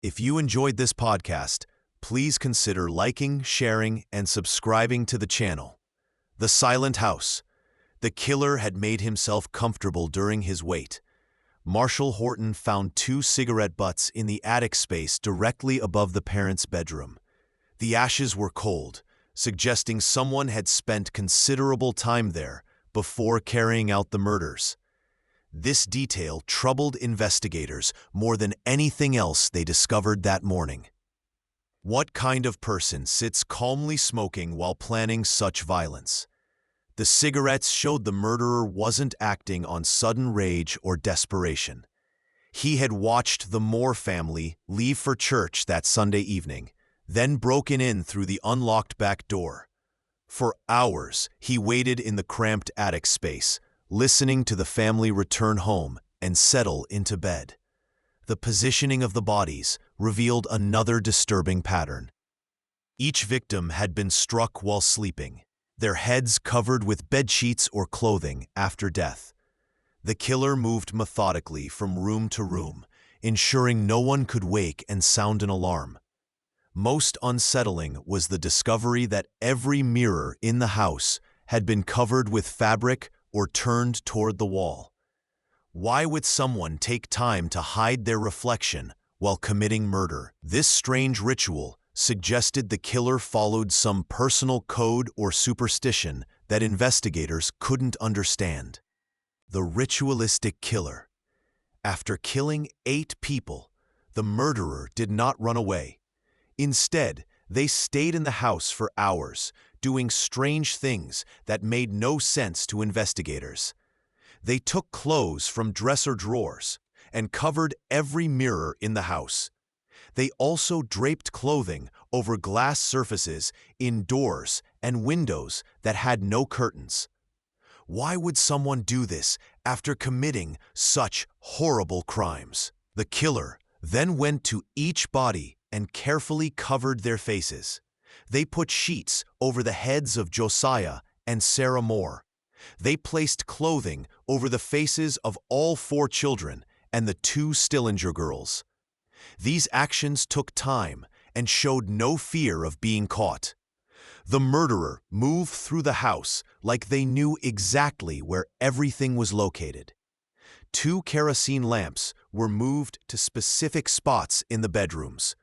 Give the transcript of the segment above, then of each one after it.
If you enjoyed this podcast, please consider liking, sharing, and subscribing to the channel. The Silent House. The killer had made himself comfortable during his wait. Marshall Horton found 2 cigarette butts in the attic space directly above the parents' bedroom. The ashes were cold, suggesting someone had spent considerable time there before carrying out the murders. This detail troubled investigators more than anything else they discovered that morning. What kind of person sits calmly smoking while planning such violence? The cigarettes showed the murderer wasn't acting on sudden rage or desperation. He had watched the Moore family leave for church that Sunday evening, then broken in through the unlocked back door. For hours, he waited in the cramped attic space, listening to the family return home and settle into bed. The positioning of the bodies revealed another disturbing pattern. Each victim had been struck while sleeping, their heads covered with bedsheets or clothing after death. The killer moved methodically from room to room, ensuring no one could wake and sound an alarm. Most unsettling was the discovery that every mirror in the house had been covered with fabric or turned toward the wall. Why would someone take time to hide their reflection while committing murder? This strange ritual suggested the killer followed some personal code or superstition that investigators couldn't understand. The Ritualistic Killer. After killing 8 people, the murderer did not run away. Instead, they stayed in the house for hours, doing strange things that made no sense to investigators. They took clothes from dresser drawers and covered every mirror in the house. They also draped clothing over glass surfaces in doors and windows that had no curtains. Why would someone do this after committing such horrible crimes? The killer then went to each body and carefully covered their faces. They put sheets over the heads of Josiah and Sarah Moore. They placed clothing over the faces of all 4 children and the 2 Stillinger girls. These actions took time and showed no fear of being caught. The murderer moved through the house like they knew exactly where everything was located. 2 kerosene lamps were moved to specific spots in the bedrooms.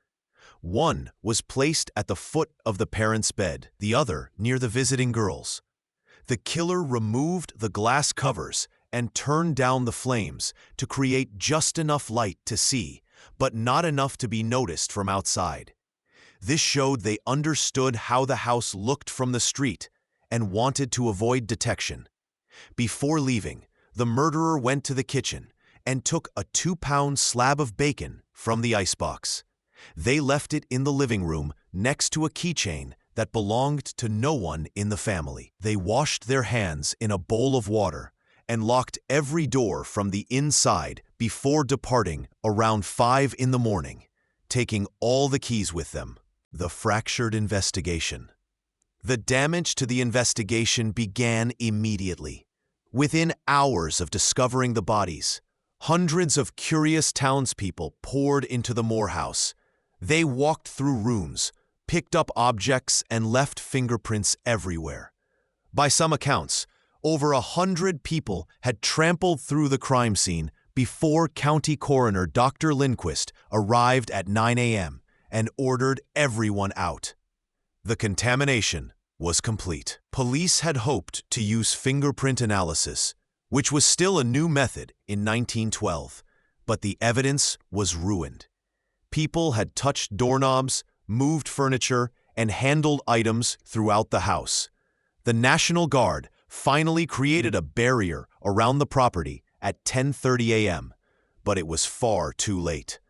One was placed at the foot of the parents' bed, the other near the visiting girls. The killer removed the glass covers and turned down the flames to create just enough light to see, but not enough to be noticed from outside. This showed they understood how the house looked from the street and wanted to avoid detection. Before leaving, the murderer went to the kitchen and took a 2-pound slab of bacon from the icebox. They left it in the living room next to a keychain that belonged to no one in the family. They washed their hands in a bowl of water and locked every door from the inside before departing around 5 in the morning, taking all the keys with them. The fractured investigation. The damage to the investigation began immediately. Within hours of discovering the bodies, hundreds of curious townspeople poured into the Moore house. They walked through rooms, picked up objects, and left fingerprints everywhere. By some accounts, over 100 people had trampled through the crime scene before County Coroner Dr. Lindquist arrived at 9 a.m. and ordered everyone out. The contamination was complete. Police had hoped to use fingerprint analysis, which was still a new method in 1912, but the evidence was ruined. People had touched doorknobs, moved furniture, and handled items throughout the house. The National Guard finally created a barrier around the property at 10:30 a.m., but it was far too late.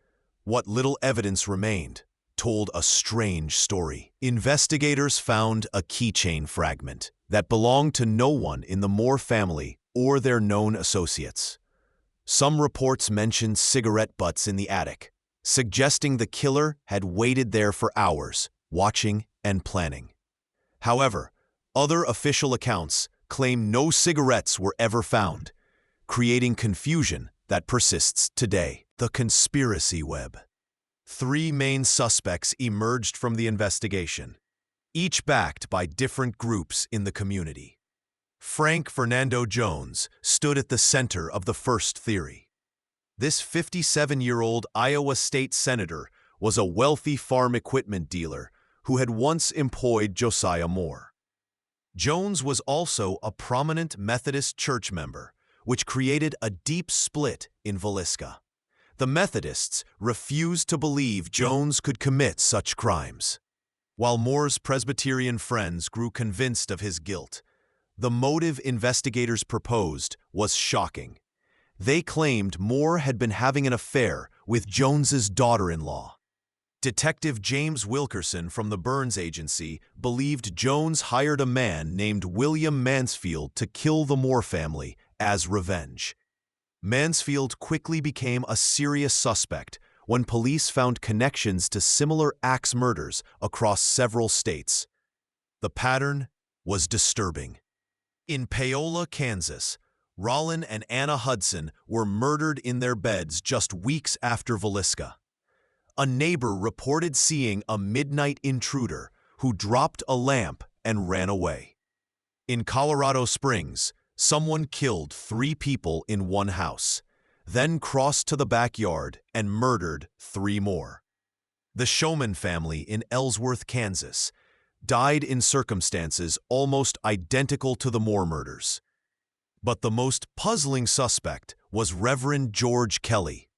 What little evidence remained told a strange story. Investigators found a keychain fragment that belonged to no one in the Moore family or their known associates. Some reports mentioned cigarette butts in the attic, suggesting the killer had waited there for hours, watching and planning. However, other official accounts claim no cigarettes were ever found, creating confusion that persists today. The conspiracy web. Three main suspects emerged from the investigation, each backed by different groups in the community. Frank Fernando Jones stood at the center of the first theory. This 57-year-old Iowa state senator was a wealthy farm equipment dealer who had once employed Josiah Moore. Jones was also a prominent Methodist church member, which created a deep split in Villisca. The Methodists refused to believe Jones could commit such crimes. While Moore's Presbyterian friends grew convinced of his guilt, the motive investigators proposed was shocking. They claimed Moore had been having an affair with Jones's daughter-in-law. Detective James Wilkerson from the Burns Agency believed Jones hired a man named William Mansfield to kill the Moore family as revenge. Mansfield quickly became a serious suspect when police found connections to similar axe murders across several states. The pattern was disturbing. In Paola, Kansas, Rollin and Anna Hudson were murdered in their beds just weeks after Villisca. A neighbor reported seeing a midnight intruder who dropped a lamp and ran away. In Colorado Springs, someone killed 3 people in one house, then crossed to the backyard and murdered 3 more. The Showman family in Ellsworth, Kansas, died in circumstances almost identical to the Moore murders. But the most puzzling suspect was Reverend George Kelly,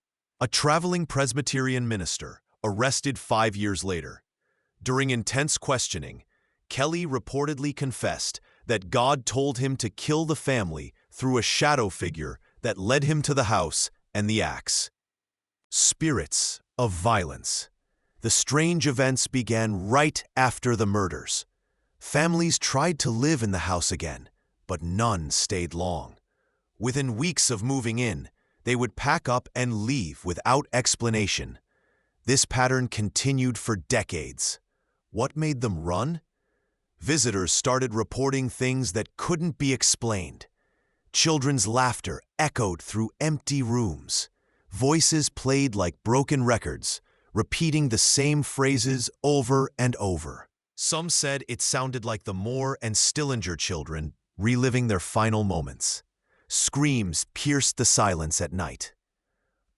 a traveling Presbyterian minister, arrested 5 years later. During intense questioning, Kelly reportedly confessed that God told him to kill the family through a shadow figure that led him to the house and the axe. Spirits of violence. The strange events began right after the murders. Families tried to live in the house again, but none stayed long. Within weeks of moving in, they would pack up and leave without explanation. This pattern continued for decades. What made them run? Visitors started reporting things that couldn't be explained. Children's laughter echoed through empty rooms. Voices played like broken records, repeating the same phrases over and over. Some said it sounded like the Moore and Stillinger children reliving their final moments. Screams pierced the silence at night.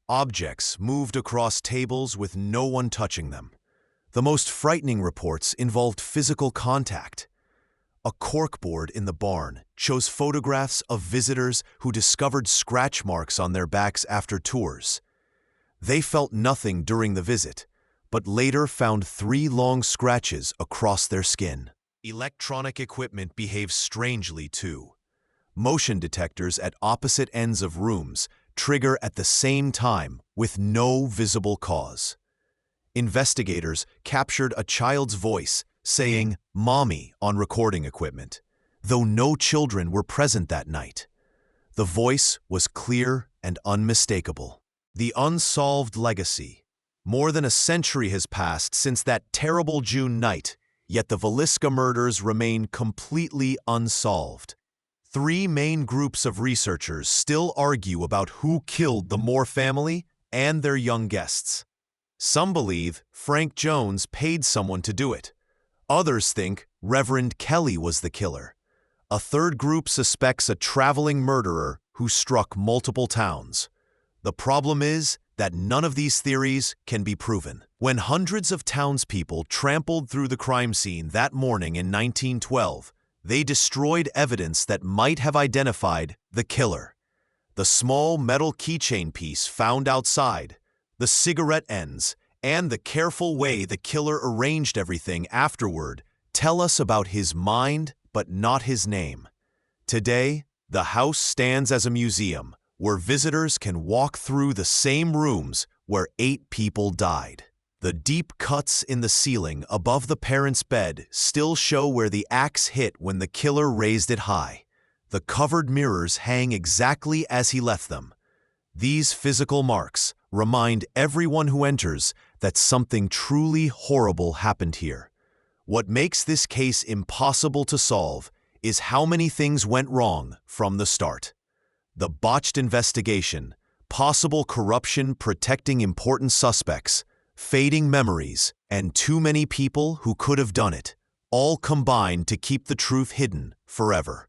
Objects moved across tables with no one touching them. The most frightening reports involved physical contact. A corkboard in the barn shows photographs of visitors who discovered scratch marks on their backs after tours. They felt nothing during the visit, but later found 3 long scratches across their skin. Electronic equipment behaves strangely too. Motion detectors at opposite ends of rooms trigger at the same time with no visible cause. Investigators captured a child's voice saying "Mommy" on recording equipment, though no children were present that night. The voice was clear and unmistakable. The Unsolved Legacy. More than a century has passed since that terrible June night, yet the Villisca murders remain completely unsolved. 3 main groups of researchers still argue about who killed the Moore family and their young guests. Some believe Frank Jones paid someone to do it. Others think Reverend Kelly was the killer. A third group suspects a traveling murderer who struck multiple towns. The problem is that none of these theories can be proven. When hundreds of townspeople trampled through the crime scene that morning in 1912, they destroyed evidence that might have identified the killer. The small metal keychain piece found outside, the cigarette ends, and the careful way the killer arranged everything afterward tell us about his mind but not his name. Today, the house stands as a museum where visitors can walk through the same rooms where 8 people died. The deep cuts in the ceiling above the parents' bed still show where the axe hit when the killer raised it high. The covered mirrors hang exactly as he left them. These physical marks remind everyone who enters that something truly horrible happened here. What makes this case impossible to solve is how many things went wrong from the start. The botched investigation, possible corruption protecting important suspects, fading memories, and too many people who could have done it, all combined to keep the truth hidden forever.